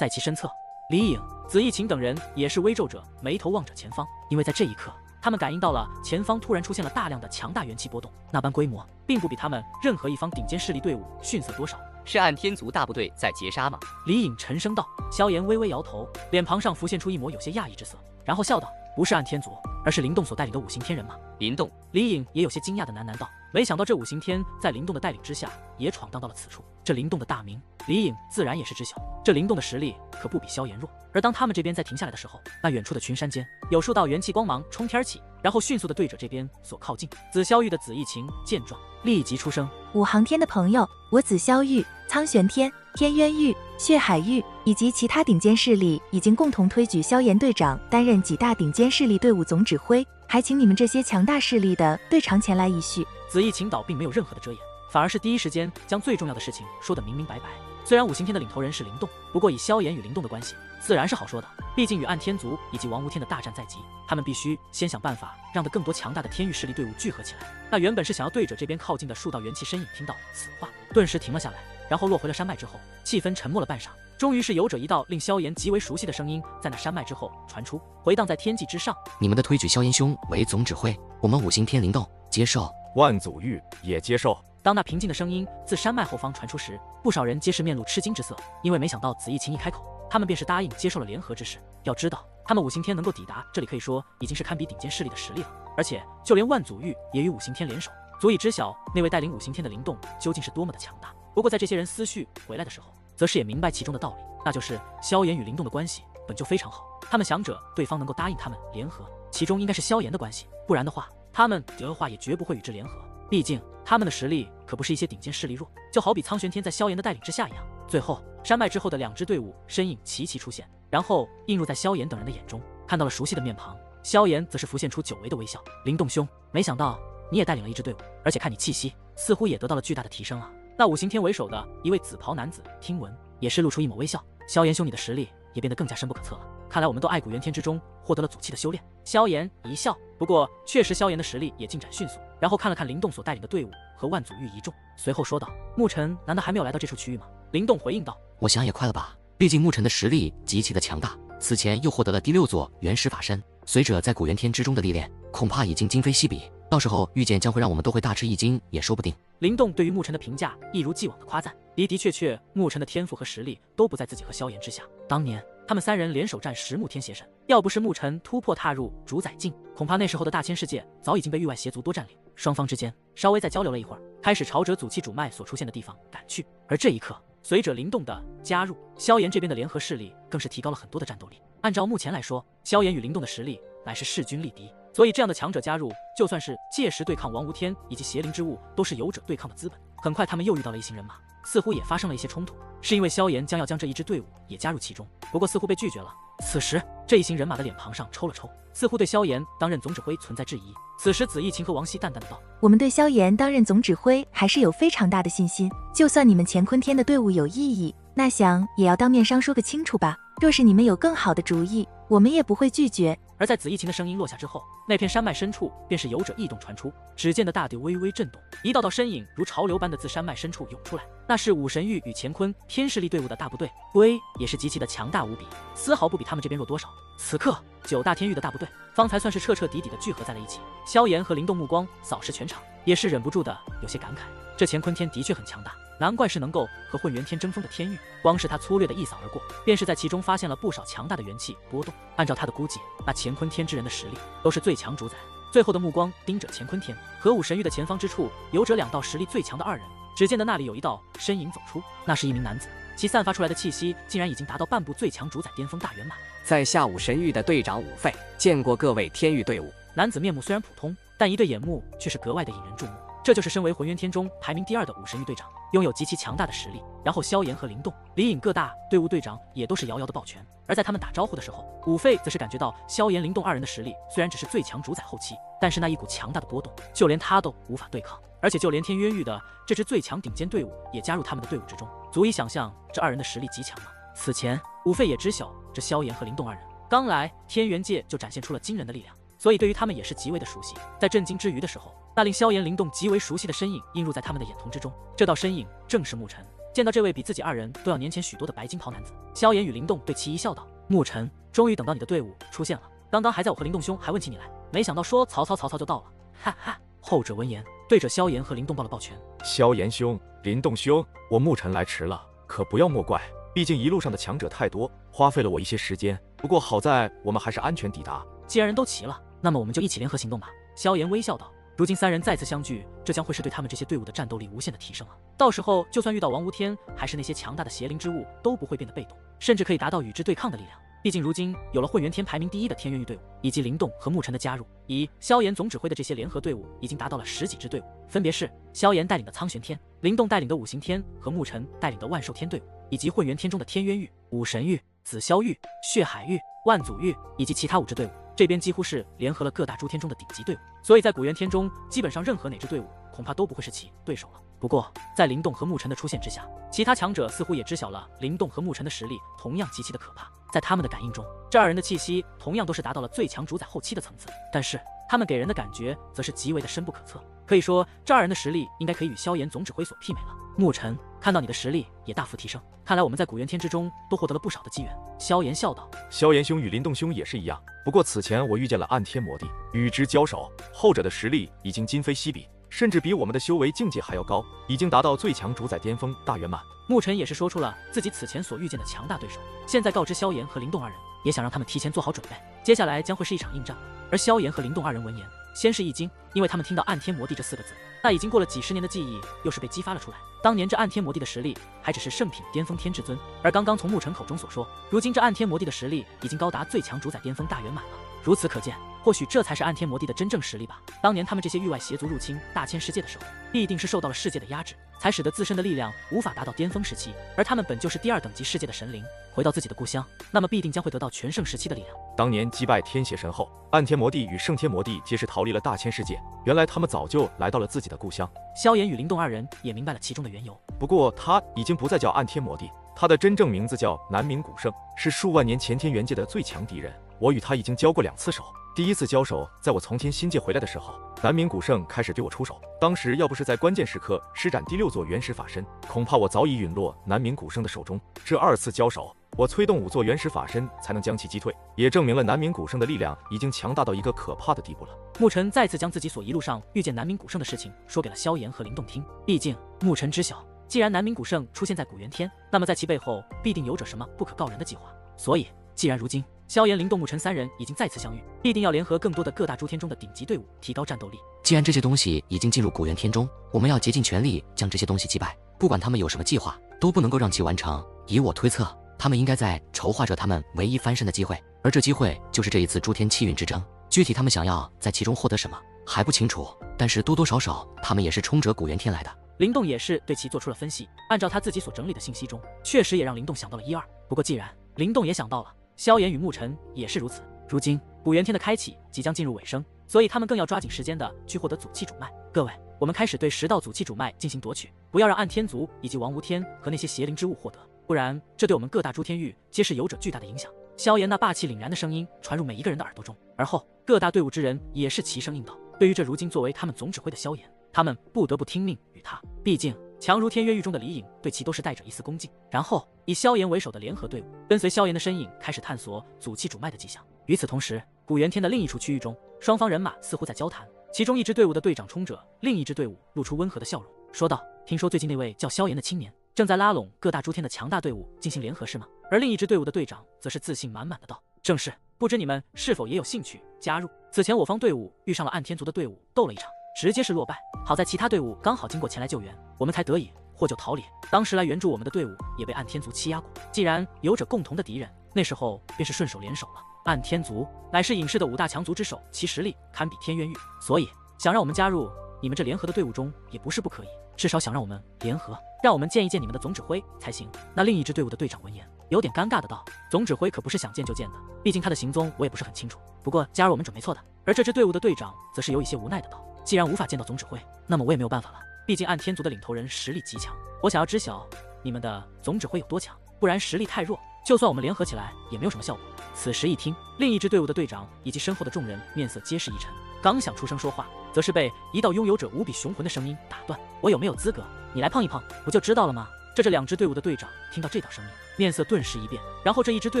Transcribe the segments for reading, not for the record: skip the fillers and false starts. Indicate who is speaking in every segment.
Speaker 1: 在其身侧，李颖、紫翼晴等人也是微皱着眉头望着前方，因为在这一刻，他们感应到了前方突然出现了大量的强大元气波动，那般规模并不比他们任何一方顶尖势力队伍逊色多少。
Speaker 2: 是暗天族大部队在劫杀吗？
Speaker 1: 李颖沉声道。萧炎微微摇头，脸庞上浮现出一抹有些讶异之色，然后笑道：“不是暗天族，而是灵动所带领的五行天人吗？”
Speaker 2: 灵动。
Speaker 1: 李颖也有些惊讶的喃喃道：“没想到这五行天在灵动的带领之下，也闯荡到了此处。这灵动的大名，李颖自然也是知晓。这灵动的实力可不比萧炎弱。而当他们这边再停下来的时候，那远处的群山间有数道元气光芒冲天起，然后迅速的对着这边所靠近。紫霄玉的紫翼晴见状，立即出声：“
Speaker 3: 五行天的朋友，我紫霄玉、苍玄天、天渊玉、血海玉以及其他顶尖势力已经共同推举萧炎队长担任几大顶尖势力队伍总指挥，还请你们这些强大势力的队长前来一叙。”
Speaker 1: 紫翼晴倒并没有任何的遮掩，反而是第一时间将最重要的事情说得明明白白。虽然五行天的领头人是灵动，不过以萧炎与灵动的关系，自然是好说的。毕竟与暗天族以及王无天的大战在即，他们必须先想办法让得更多强大的天域势力队伍聚合起来。那原本是想要对着这边靠近的数道元气身影听到此话，顿时停了下来，然后落回了山脉之后，气氛沉默了半晌。终于是有着一道令萧炎极为熟悉的声音在那山脉之后传出，回荡在天际之上：“
Speaker 4: 你们的推举萧炎兄为总指挥，我们五行天灵动接受，
Speaker 5: 万祖玉也接受。”
Speaker 1: 当那平静的声音自山脉后方传出时，不少人皆是面露吃惊之色，因为没想到紫翼晴一开口，他们便是答应接受了联合之事。要知道，他们五行天能够抵达这里，可以说已经是堪比顶尖势力的实力了，而且就连万祖玉也与五行天联手，足以知晓那位带领五行天的灵动究竟是多么的强大。不过在这些人思绪回来的时候，则是也明白其中的道理，那就是萧炎与灵动的关系本就非常好，他们想着对方能够答应他们联合，其中应该是萧炎的关系，不然的话，他们的话也绝不会与之联合。毕竟他们的实力可不是一些顶尖势力弱，就好比苍玄天在萧炎的带领之下一样。最后，山脉之后的两支队伍身影齐齐出现，然后映入在萧炎等人的眼中，看到了熟悉的面庞。萧炎则是浮现出久违的微笑：“灵动兄，没想到你也带领了一支队伍，而且看你气息，似乎也得到了巨大的提升啊。”那五行天为首的一位紫袍男子听闻，也是露出一抹微笑：“萧炎兄，你的实力也变得更加深不可测了。看来我们都爱古元天之中获得了祖气的修炼。”萧炎一笑，不过确实萧炎的实力也进展迅速，然后看了看灵动所带领的队伍和万祖玉一众，随后说道：“牧尘难道还没有来到这处区域吗？”灵动回应道：“
Speaker 4: 我想也快了吧，毕竟牧尘的实力极其的强大，此前又获得了第6座原始法身，随着在古元天之中的历练，恐怕已经今非昔比，到时候遇见将会让我们都会大吃一惊也说不定。”
Speaker 1: 灵动对于牧尘的评价一如既往的夸赞，的确，牧尘的天赋和实力都不在自己和萧炎之下。当年他们三人联手战10木天邪神，要不是牧尘突破踏入主宰境，恐怕那时候的大千世界早已经被域外邪族多占领。双方之间稍微再交流了一会儿，开始朝着祖气主脉所出现的地方赶去。而这一刻，随着灵动的加入，萧炎这边的联合势力更是提高了很多的战斗力。按照目前来说，萧炎与灵动的实力乃是势均力敌，所以这样的强者加入，就算是届时对抗王无天以及邪灵之物，都是有者对抗的资本。很快他们又遇到了一行人马，似乎也发生了一些冲突，是因为萧炎将要将这一支队伍也加入其中，不过似乎被拒绝了。此时这一行人马的脸庞上抽了抽，似乎对萧炎担任总指挥存在质疑。此时紫翼晴和王熙淡淡的道：“
Speaker 3: 我们对萧炎担任总指挥还是有非常大的信心，就算你们乾坤天的队伍有异议，那想也要当面商说个清楚吧。若是你们有更好的主意，我们也不会拒绝。”
Speaker 1: 而在紫翼晴的声音落下之后，那片山脉深处便是有着异动传出，只见得大地微微震动，一道道身影如潮流般的自山脉深处涌出来，那是武神域与乾坤天势力队伍的大部队，龟也是极其的强大无比，丝毫不比他们这边弱多少。此刻9大天域的大部队方才算是彻彻底底的聚合在了一起。萧炎和灵动目光扫视全场，也是忍不住的有些感慨，这乾坤天的确很强大，难怪是能够和混元天争锋的天域。光是他粗略的一扫而过，便是在其中发现了不少强大的元气波动。按照他的估计，那乾坤天之人的实力都是最强主宰。最后的目光盯着乾坤天和武神域的前方之处，有着2道实力最强的2人。只见的那里有一道身影走出，那是一名男子，其散发出来的气息竟然已经达到半步最强主宰巅峰大圆满。
Speaker 6: 在下武神域的队长武费，见过各位天域队伍。
Speaker 1: 男子面目虽然普通，但一对眼目却是格外的引人注目。这就是身为浑元天中排名第2的武神域队长，拥有极其强大的实力。然后萧炎和灵动、李颖各大队伍队长也都是遥遥的抱拳。而在他们打招呼的时候，武费则是感觉到萧炎、灵动2人的实力虽然只是最强主宰后期，但是那一股强大的波动，就连他都无法对抗。而且就连天渊域的这支最强顶尖队伍也加入他们的队伍之中，足以想象这2人的实力极强了。此前武费也知晓这萧炎和灵动2人刚来天元界就展现出了惊人的力量，所以对于他们也是极为的熟悉。在震惊之余的时候，那令萧炎、灵动极为熟悉的身影映入在他们的眼瞳之中，这道身影正是牧尘。见到这位比自己2人都要年轻许多的白金袍男子，萧炎与灵动对其一笑道：“沐尘，终于等到你的队伍出现了。刚刚还在我和灵动兄还问起你来，没想到说曹操就到了。”哈哈。后者闻言，对着萧炎和灵动抱了抱拳：“
Speaker 5: 萧炎兄，灵动兄，我沐尘来迟了，可不要莫怪。毕竟一路上的强者太多，花费了我一些时间。不过好在我们还是安全抵达。
Speaker 1: 既然人都齐了，那么我们就一起联合行动吧。”萧炎微笑道。如今3人再次相聚，这将会是对他们这些队伍的战斗力无限的提升啊！到时候就算遇到王无天，还是那些强大的邪灵之物，都不会变得被动，甚至可以达到与之对抗的力量。毕竟如今有了混元天排名第1的天渊域队伍，以及灵动和沐尘的加入，以萧炎总指挥的这些联合队伍已经达到了10几支队伍，分别是萧炎带领的苍玄天、灵动带领的五行天和沐尘带领的万兽天队伍，以及混元天中的天渊域、武神域、紫霄域、血海域、万祖域以及其他5支队伍。这边几乎是联合了各大诸天中的顶级队伍，所以在古元天中，基本上任何哪支队伍恐怕都不会是其对手了。不过，在灵动和沐尘的出现之下，其他强者似乎也知晓了灵动和沐尘的实力同样极其的可怕。在他们的感应中，这2人的气息同样都是达到了最强主宰后期的层次，但是他们给人的感觉则是极为的深不可测。可以说，这2人的实力应该可以与萧炎总指挥所媲美了。沐尘，看到你的实力也大幅提升，看来我们在古元天之中都获得了不少的机缘。萧炎笑道：“
Speaker 5: 萧炎兄与灵动兄也是一样，不过此前我遇见了暗天魔帝，与之交手，后者的实力已经今非昔比，甚至比我们的修为境界还要高，已经达到最强主宰巅峰大圆满。”
Speaker 1: 沐尘也是说出了自己此前所遇见的强大对手，现在告知萧炎和灵动2人，也想让他们提前做好准备，接下来将会是一场硬仗。而萧炎和灵动2人闻言，先是一惊，因为他们听到暗天魔帝这4个字，那已经过了几10年的记忆又是被激发了出来。当年这暗天魔帝的实力还只是圣品巅峰天至尊，而刚刚从沐尘口中所说，如今这暗天魔帝的实力已经高达最强主宰巅峰大圆满了。如此可见，或许这才是暗天魔帝的真正实力吧。当年他们这些域外邪族入侵大千世界的时候，必定是受到了世界的压制，才使得自身的力量无法达到巅峰时期，而他们本就是第2等级世界的神灵，回到自己的故乡，那么必定将会得到全盛时期的力量。
Speaker 5: 当年击败天邪神后，暗天魔帝与圣天魔帝皆是逃离了大千世界，原来他们早就来到了自己的故乡。
Speaker 1: 萧炎与灵动2人也明白了其中的缘由，
Speaker 5: 不过他已经不再叫暗天魔帝，他的真正名字叫南冥古圣，是数万年前天元界的最强敌人。我与他已经交过2次手，第1次交手在我从天新界回来的时候，南冥古圣开始对我出手，当时要不是在关键时刻施展第6座原始法身，恐怕我早已陨落南冥古圣的手中。这2次交手，我催动5座原始法身才能将其击退，也证明了南冥古圣的力量已经强大到一个可怕的地步了。
Speaker 1: 沐尘再次将自己所一路上遇见南冥古圣的事情说给了萧炎和灵动听，毕竟沐尘知晓，既然南冥古圣出现在古元天，那么在其背后必定有着什么不可告人的计划。所以既然如今萧炎、灵动、沐尘3人已经再次相遇，必定要联合更多的各大诸天中的顶级队伍，提高战斗力。
Speaker 4: 既然这些东西已经进入古元天中，我们要竭尽全力将这些东西击败，不管他们有什么计划，都不能够让其完成。以我推测，他们应该在筹划着他们唯一翻身的机会，而这机会就是这一次诸天气运之争。具体他们想要在其中获得什么还不清楚，但是多多少少他们也是冲着古元天来的。
Speaker 1: 灵动也是对其做出了分析，按照他自己所整理的信息中，确实也让灵动想到了1、2。不过既然灵动也想到了，萧炎与沐尘也是如此。如今古元天的开启即将进入尾声，所以他们更要抓紧时间的去获得祖气主脉。各位，我们开始对10道祖气主脉进行夺取，不要让暗天族以及王无天和那些邪灵之物获得，不然这对我们各大诸天域皆是有着巨大的影响。萧炎那霸气凛然的声音传入每一个人的耳朵中，而后各大队伍之人也是齐声应道。对于这如今作为他们总指挥的萧炎，他们不得不听命于他，毕竟强如天渊域中的李颖对其都是带着一丝恭敬。然后以萧炎为首的联合队伍跟随萧炎的身影开始探索祖气主脉的迹象。与此同时，古元天的另一处区域中，双方人马似乎在交谈，其中一支队伍的队长冲着另一支队伍露出温和的笑容，说道：“听说最近那位叫萧炎的青年正在拉拢各大诸天的强大队伍进行联合是吗？”而另一支队伍的队长则是自信满满的道：“正是，不知你们是否也有兴趣加入？此前我方队伍遇上了暗天族的队伍斗了一场，直接是落败，好在其他队伍刚好经过前来救援，我们才得以获救逃离。当时来援助我们的队伍也被暗天族欺压过，既然有着共同的敌人，那时候便是顺手联手了。暗天族乃是隐世的5大强族之首，其实力堪比天渊域，所以想让我们加入你们这联合的队伍中也不是不可以，至少想让我们联合，让我们见一见你们的总指挥才行。”那另一支队伍的队长闻言有点尴尬的道：“总指挥可不是想见就见的，毕竟他的行踪我也不是很清楚，不过加入我们准没错的。”而这支队伍的队长则是有一些无奈的道：“既然无法见到总指挥，那么我也没有办法了，毕竟暗天族的领头人实力极强，我想要知晓你们的总指挥有多强，不然实力太弱，就算我们联合起来也没有什么效果。”此时一听，另一支队伍的队长以及身后的众人面色皆是一沉，刚想出声说话，则是被一道拥有者无比雄浑的声音打断：“我有没有资格？你来碰一碰不就知道了吗？”这两支队伍的队长听到这道声音，面色顿时一变，然后这一支队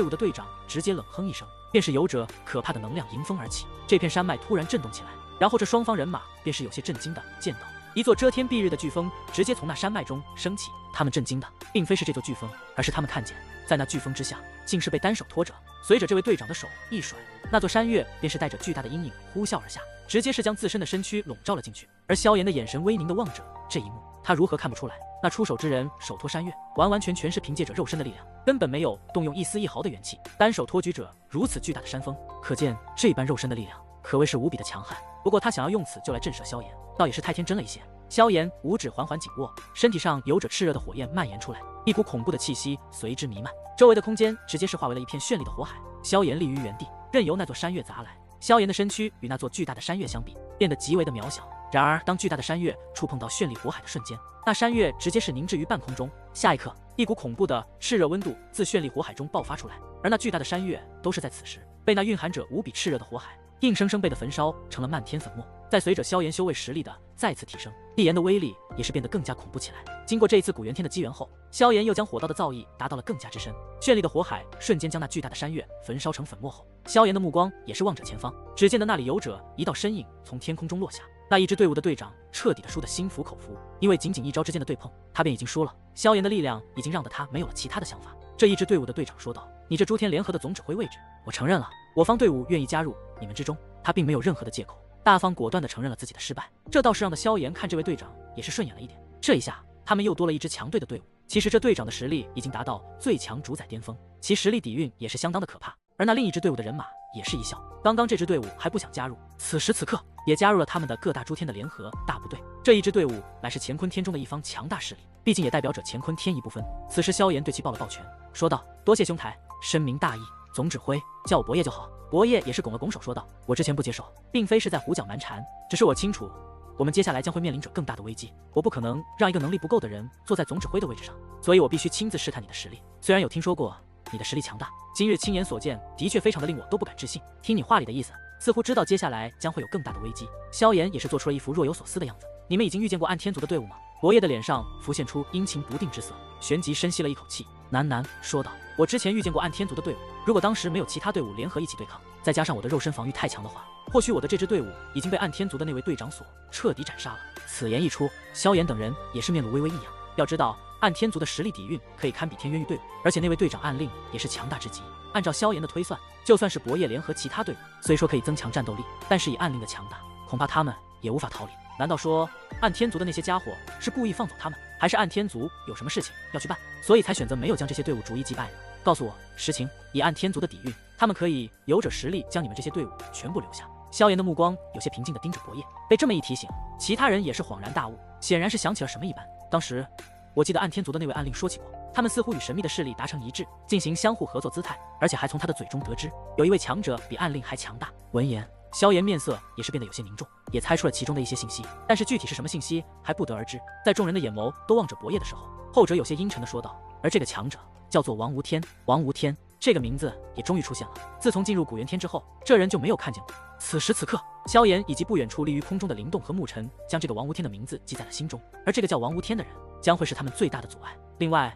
Speaker 1: 伍的队长直接冷哼一声，便是有着可怕的能量迎风而起，这片山脉突然震动起来，然后这双方人马便是有些震惊的见到一座遮天蔽日的飓风直接从那山脉中升起。他们震惊的并非是这座飓风，而是他们看见在那飓风之下竟是被单手托着，随着这位队长的手一甩，那座山岳便是带着巨大的阴影呼啸而下，直接是将自身的身躯笼罩了进去。而萧炎的眼神微凝的望着这一幕，他如何看不出来，那出手之人手托山岳，完完全全是凭借着肉身的力量，根本没有动用一丝一毫的元气，单手托举着如此巨大的山峰，可见这般肉身的力量可谓是无比的强悍。不过他想要用此就来震慑萧炎，倒也是太天真了一些。萧炎五指缓缓紧握，身体上有着炽热的火焰蔓延出来，一股恐怖的气息随之弥漫，周围的空间直接是化为了一片绚丽的火海。萧炎立于原地，任由那座山岳砸来。萧炎的身躯与那座巨大的山岳相比，变得极为的渺小。然而当巨大的山岳触碰到绚丽火海的瞬间，那山岳直接是凝滞于半空中，下一刻一股恐怖的炽热温度自绚丽火海中爆发出来，而那巨大的山岳都是在此时被那蕴含着无比炽热的火海硬生生被的焚烧成了漫天粉末。再随着萧炎修为实力的再次提升，地炎的威力也是变得更加恐怖起来。经过这一次古元天的机缘后，萧炎又将火道的造诣达到了更加之深，绚丽的火海瞬间将那巨大的山岳焚烧成粉末后，萧炎的目光也是望着前方，只见的那里有着一道身影从天空中落下。那一支队伍的队长彻底的输得心服口服，因为仅仅一招之间的对碰，他便已经输了。萧炎的力量已经让得他没有了其他的想法。这一支队伍的队长说道：“你这诸天联合的总指挥位置，我承认了，我方队伍愿意加入你们之中。”他并没有任何的借口，大方果断地承认了自己的失败，这倒是让的萧炎看这位队长也是顺眼了一点。这一下，他们又多了一支强队的队伍。其实这队长的实力已经达到最强主宰巅峰，其实力底蕴也是相当的可怕。而那另一支队伍的人马也是一笑，刚刚这支队伍还不想加入，此时此刻也加入了他们的各大诸天的联合大部队。这一支队伍乃是乾坤天中的一方强大势力，毕竟也代表着乾坤天一部分。此时萧炎对其抱了抱拳，说道：“多谢兄台，深明大义，总指挥叫我伯爷就好。”伯爷也是拱了拱手说道：“我之前不接受，并非是在胡搅蛮缠，只是我清楚我们接下来将会面临着更大的危机，我不可能让一个能力不够的人坐在总指挥的位置上，所以我必须亲自试探你的实力。虽然有听说过你的实力强大，今日亲眼所见的确非常的令我都不敢置信。听你话里的意思，似乎知道接下来将会有更大的危机。”萧炎也是做出了一副若有所思的样子。“你们已经遇见过暗天族的队伍吗？”伯爷的脸上浮现出阴晴不定之色，旋即深吸了一口气，喃喃说道：“我之前遇见过暗天族的队伍，如果当时没有其他队伍联合一起对抗，再加上我的肉身防御太强的话，或许我的这支队伍已经被暗天族的那位队长所彻底斩杀了。”此言一出，萧炎等人也是面露微微异样。要知道，暗天族的实力底蕴可以堪比天渊域队伍，而且那位队长暗令也是强大之极。按照萧炎的推算，就算是伯爷联合其他队伍，虽说可以增强战斗力，但是以暗令的强大，恐怕他们也无法逃离。难道说暗天族的那些家伙是故意放走他们，还是暗天族有什么事情要去办，所以才选择没有将这些队伍逐一击败呢？告诉我实情，以暗天族的底蕴，他们可以有着实力将你们这些队伍全部留下。萧炎的目光有些平静地盯着伯爷，被这么一提醒，其他人也是恍然大悟，显然是想起了什么一般。当时我记得暗天族的那位暗令说起过，他们似乎与神秘的势力达成一致，进行相互合作姿态，而且还从他的嘴中得知，有一位强者比暗令还强大。闻言，萧炎面色也是变得有些凝重，也猜出了其中的一些信息，但是具体是什么信息还不得而知。在众人的眼眸都望着伯爷的时候，后者有些阴沉地说道：“而这个强者叫做王无天。”王无天这个名字也终于出现了。自从进入古元天之后，这人就没有看见过。此时此刻，萧炎以及不远处立于空中的灵动和沐尘将这个王无天的名字记在了心中，而这个叫王无天的人将会是他们最大的阻碍。另外，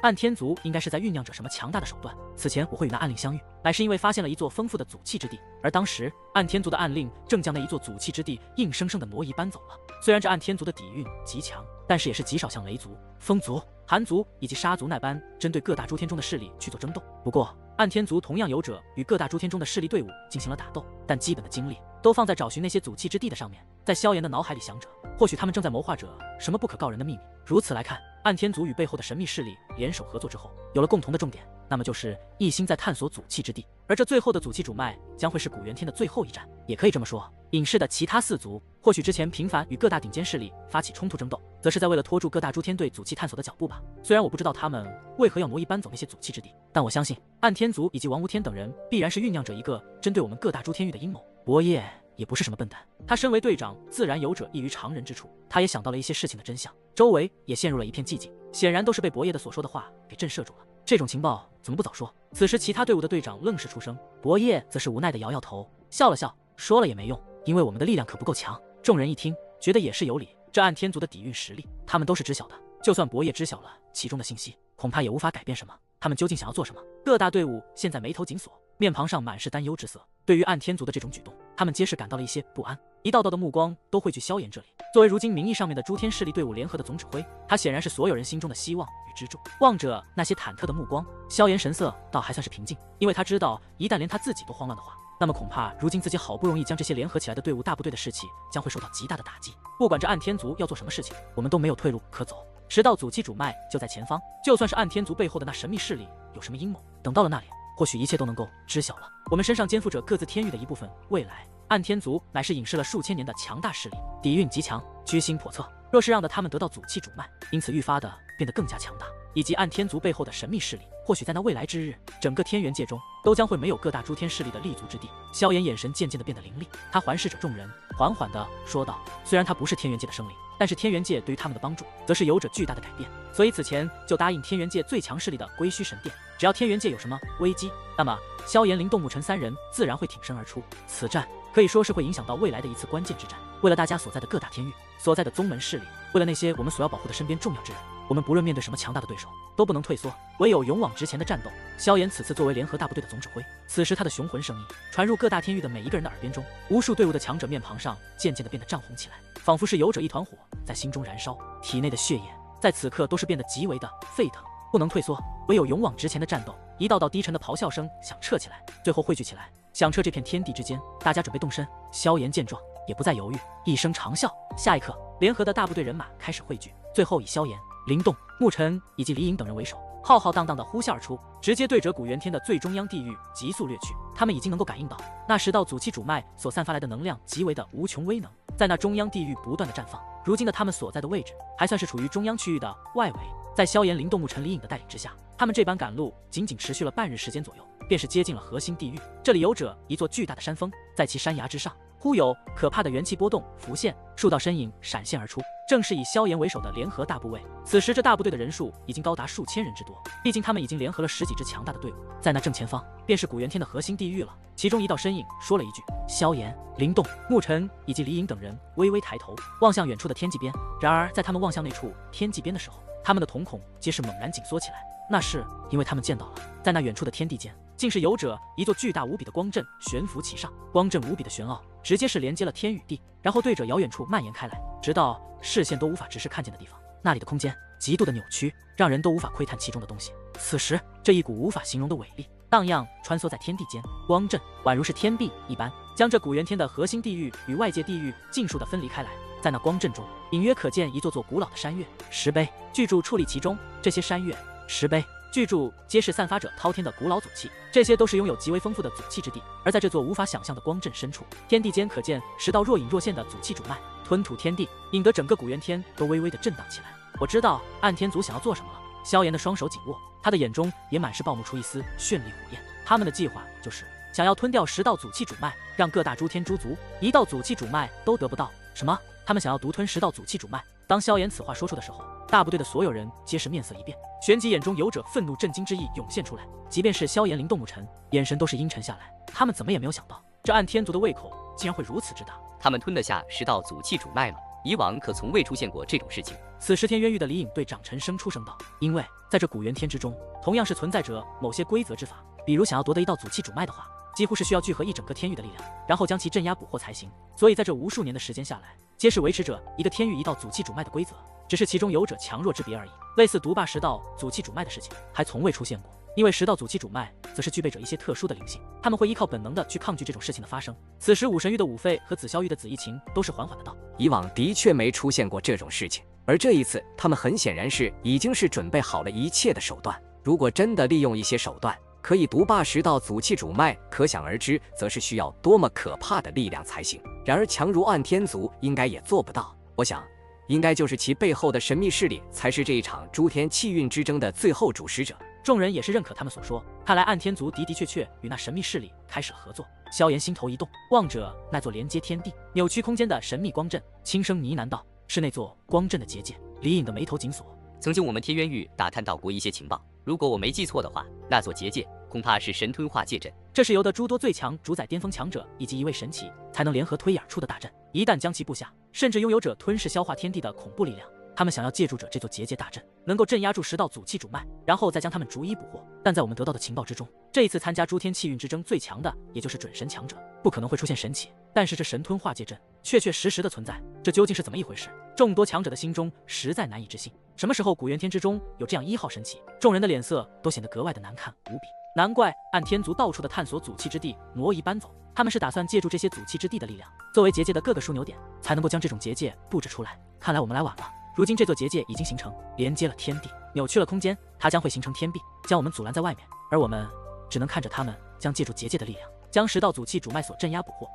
Speaker 1: 暗天族应该是在酝酿着什么强大的手段。此前我会与那暗令相遇，乃是因为发现了一座丰富的祖气之地，而当时暗天族的暗令正将那一座祖气之地硬生生的挪移搬走了。虽然这暗天族的底蕴极强，但是也是极少像雷族、风族、寒族以及沙族那般针对各大诸天中的势力去做争斗。不过暗天族同样有者与各大诸天中的势力队伍进行了打斗，但基本的精力都放在找寻那些祖气之地的上面。在萧炎的脑海里想着，或许他们正在谋划着什么不可告人的秘密。如此来看，暗天族与背后的神秘势力联手合作之后，有了共同的重点，那么就是一心在探索祖气之地。而这最后的祖气主脉将会是古元天的最后一战。也可以这么说，隐士的其他四族或许之前频繁与各大顶尖势力发起冲突争斗，则是在为了拖住各大诸天对祖气探索的脚步吧。虽然我不知道他们为何要挪移搬走那些祖气之地，但我相信暗天族以及王无天等人必然是酝酿着一个针对我们各大诸天域的阴谋。伯爷也不是什么笨蛋，他身为队长，自然有着异于常人之处。他也想到了一些事情的真相，周围也陷入了一片寂静，显然都是被伯爷的所说的话给震慑住了。这种情报怎么不早说？此时其他队伍的队长愣是出声，伯爷则是无奈的摇摇头，笑了笑，说了也没用，因为我们的力量可不够强。众人一听，觉得也是有理，这暗天族的底蕴实力，他们都是知晓的。就算伯业知晓了其中的信息，恐怕也无法改变什么。他们究竟想要做什么？各大队伍现在眉头紧锁，面庞上满是担忧之色。对于暗天族的这种举动，他们皆是感到了一些不安，一道道的目光都汇聚萧炎这里。作为如今名义上面的诸天势力队伍联合的总指挥，他显然是所有人心中的希望与支柱。望着那些忐忑的目光，萧炎神色倒还算是平静，因为他知道，一旦连他自己都慌乱的话，那么恐怕如今自己好不容易将这些联合起来的队伍大部队的士气将会受到极大的打击。不管这暗天族要做什么事情，我们都没有退路可走。10道祖气主脉就在前方，就算是暗天族背后的那神秘势力有什么阴谋，等到了那里，或许一切都能够知晓了。我们身上肩负着各自天域的一部分未来，暗天族乃是隐世了数千年的强大势力，底蕴极强，居心叵测。若是让他们得到祖气主脉，因此愈发的变得更加强大，以及暗天族背后的神秘势力，或许在那未来之日，整个天元界中都将会没有各大诸天势力的立足之地。萧炎眼神渐渐的变得凌厉，他环视着众人，缓缓的说道：“虽然他不是天元界的生灵，但是天元界对于他们的帮助，则是有着巨大的改变。所以此前就答应天元界最强势力的归墟神殿，只要天元界有什么危机，那么萧炎、灵动、沐尘三人自然会挺身而出。此战可以说是会影响到未来的一次关键之战。为了大家所在的各大天域，所在的宗门势力，为了那些我们所要保护的身边重要之人，我们不论面对什么强大的对手，都不能退缩，唯有勇往直前的战斗。”萧炎此次作为联合大部队的总指挥，此时他的雄浑声音传入各大天域的每一个人的耳边中，无数队伍的强者面庞上渐渐的变得涨红起来，仿佛是有着一团火在心中燃烧，体内的血液在此刻都是变得极为的沸腾，不能退缩，唯有勇往直前的战斗。一道道低沉的咆哮声响彻起来，最后汇聚起来，响彻这片天地之间。大家准备动身。萧炎见状也不再犹豫，一声长啸，下一刻，联合的大部队人马开始汇聚，最后以萧炎、灵动、沐尘以及李颖等人为首，浩浩荡荡的呼啸而出，直接对着古元天的最中央地域急速掠去。他们已经能够感应到那10道祖气主脉所散发来的能量极为的无穷威能，在那中央地域不断的绽放。如今的他们所在的位置还算是处于中央区域的外围，在萧炎、灵动、沐尘、李颖的带领之下，他们这般赶路仅仅持续了半日时间左右，便是接近了核心地域。这里有着一座巨大的山峰，在其山崖之上，忽有可怕的元气波动浮现，数道身影闪现而出，正是以萧炎为首的联合大部队。此时这大部队的人数已经高达数千人之多，毕竟他们已经联合了10几支强大的队伍。在那正前方，便是古元天的核心地域了。其中一道身影说了一句，萧炎、灵动、沐尘以及李颖等人微微抬头，望向远处的天际边。然而在他们望向那处天际边的时候，他们的瞳孔皆是猛然紧缩起来，那是因为他们见到了，在那远处的天地间，竟是有着一座巨大无比的光阵悬浮其上，光阵无比的玄奥，直接是连接了天与地，然后对着遥远处蔓延开来，直到视线都无法直视看见的地方。那里的空间极度的扭曲，让人都无法窥探其中的东西。此时，这一股无法形容的伟力荡漾穿梭在天地间，光阵宛如是天臂一般，将这古元天的核心地域与外界地域尽数的分离开来。在那光阵中，隐约可见一座座古老的山岳、石碑，巨柱矗立其中。这些山岳、石碑、巨柱皆是散发着滔天的古老祖气，这些都是拥有极为丰富的祖气之地。而在这座无法想象的光阵深处，天地间可见10道若隐若现的祖气主脉，吞吐天地，引得整个古元天都微微的震荡起来。我知道暗天族想要做什么了。萧炎的双手紧握，他的眼中也满是爆冒出一丝绚丽火焰。他们的计划就是想要吞掉10道祖气主脉，让各大诸天诸族一道祖气主脉都得不到。什么？他们想要独吞10道祖气主脉？当萧炎此话说出的时候，大部队的所有人皆是面色一变，旋即眼中有着愤怒震惊之意涌现出来。即便是萧炎、灵动、沐尘，眼神都是阴沉下来。他们怎么也没有想到，这暗天族的胃口竟然会如此之大。
Speaker 2: 他们吞得下10道祖气主脉吗？以往可从未出现过这种事情。
Speaker 1: 此时天渊域的李颖对长陈生出声道，因为在这古元天之中，同样是存在着某些规则之法，比如想要夺得1道祖气主脉的话，几乎是需要聚合一整个天域的力量，然后将其镇压捕获才行。所以在这无数年的时间下来，皆是维持着一个天域1道祖气主脉的规则，只是其中有着强弱之别而已。类似独霸10道祖气主脉的事情还从未出现过，因为10道祖气主脉则是具备着一些特殊的灵性，他们会依靠本能的去抗拒这种事情的发生。此时武神域的武费和紫霄域的紫衣晴都是缓缓的道，
Speaker 6: 以往的确没出现过这种事情，而这一次他们很显然是已经是准备好了一切的手段。如果真的利用一些手段可以独霸10道祖气主脉，可想而知则是需要多么可怕的力量才行。然而强如暗天族应该也做不到，我想应该就是其背后的神秘势力才是这一场诸天气运之争的最后主使者。
Speaker 1: 众人也是认可他们所说，看来暗天族的的确确与那神秘势力开始了合作。萧炎心头一动，望着那座连接天地、扭曲空间的神秘光阵，轻声呢喃道：“是那座光阵的结界。”李颖的眉头紧锁。
Speaker 2: 曾经我们天渊域打探到过一些情报，如果我没记错的话，那座结界恐怕是神吞化界阵。
Speaker 1: 这是由得诸多最强主宰巅峰强者以及一位神奇才能联合推演出的大阵，一旦将其布下，甚至拥有者吞噬消化天地的恐怖力量。他们想要借助着这座结界大阵，能够镇压住10道祖气主脉，然后再将他们逐一捕获。但在我们得到的情报之中，这一次参加诸天气运之争最强的，也就是准神强者，不可能会出现神奇。但是这神吞化界阵确确实实的存在，这究竟是怎么一回事？众多强者的心中实在难以置信。什么时候古元天之中有这样1号神奇？众人的脸色都显得格外的难看无比。难怪暗天族到处的探索祖气之地，挪移搬走。他们是打算借助这些祖气之地的力量，作为结界的各个枢纽点，才能够将这种结界布置出来。看来我们来晚了。如今这座结界已经形成，连接了天地，扭曲了空间，它将会形成天壁，将我们阻拦在外面，而我们只能看着他们将借助结界的力量，将10道祖气主脉所镇压捕获。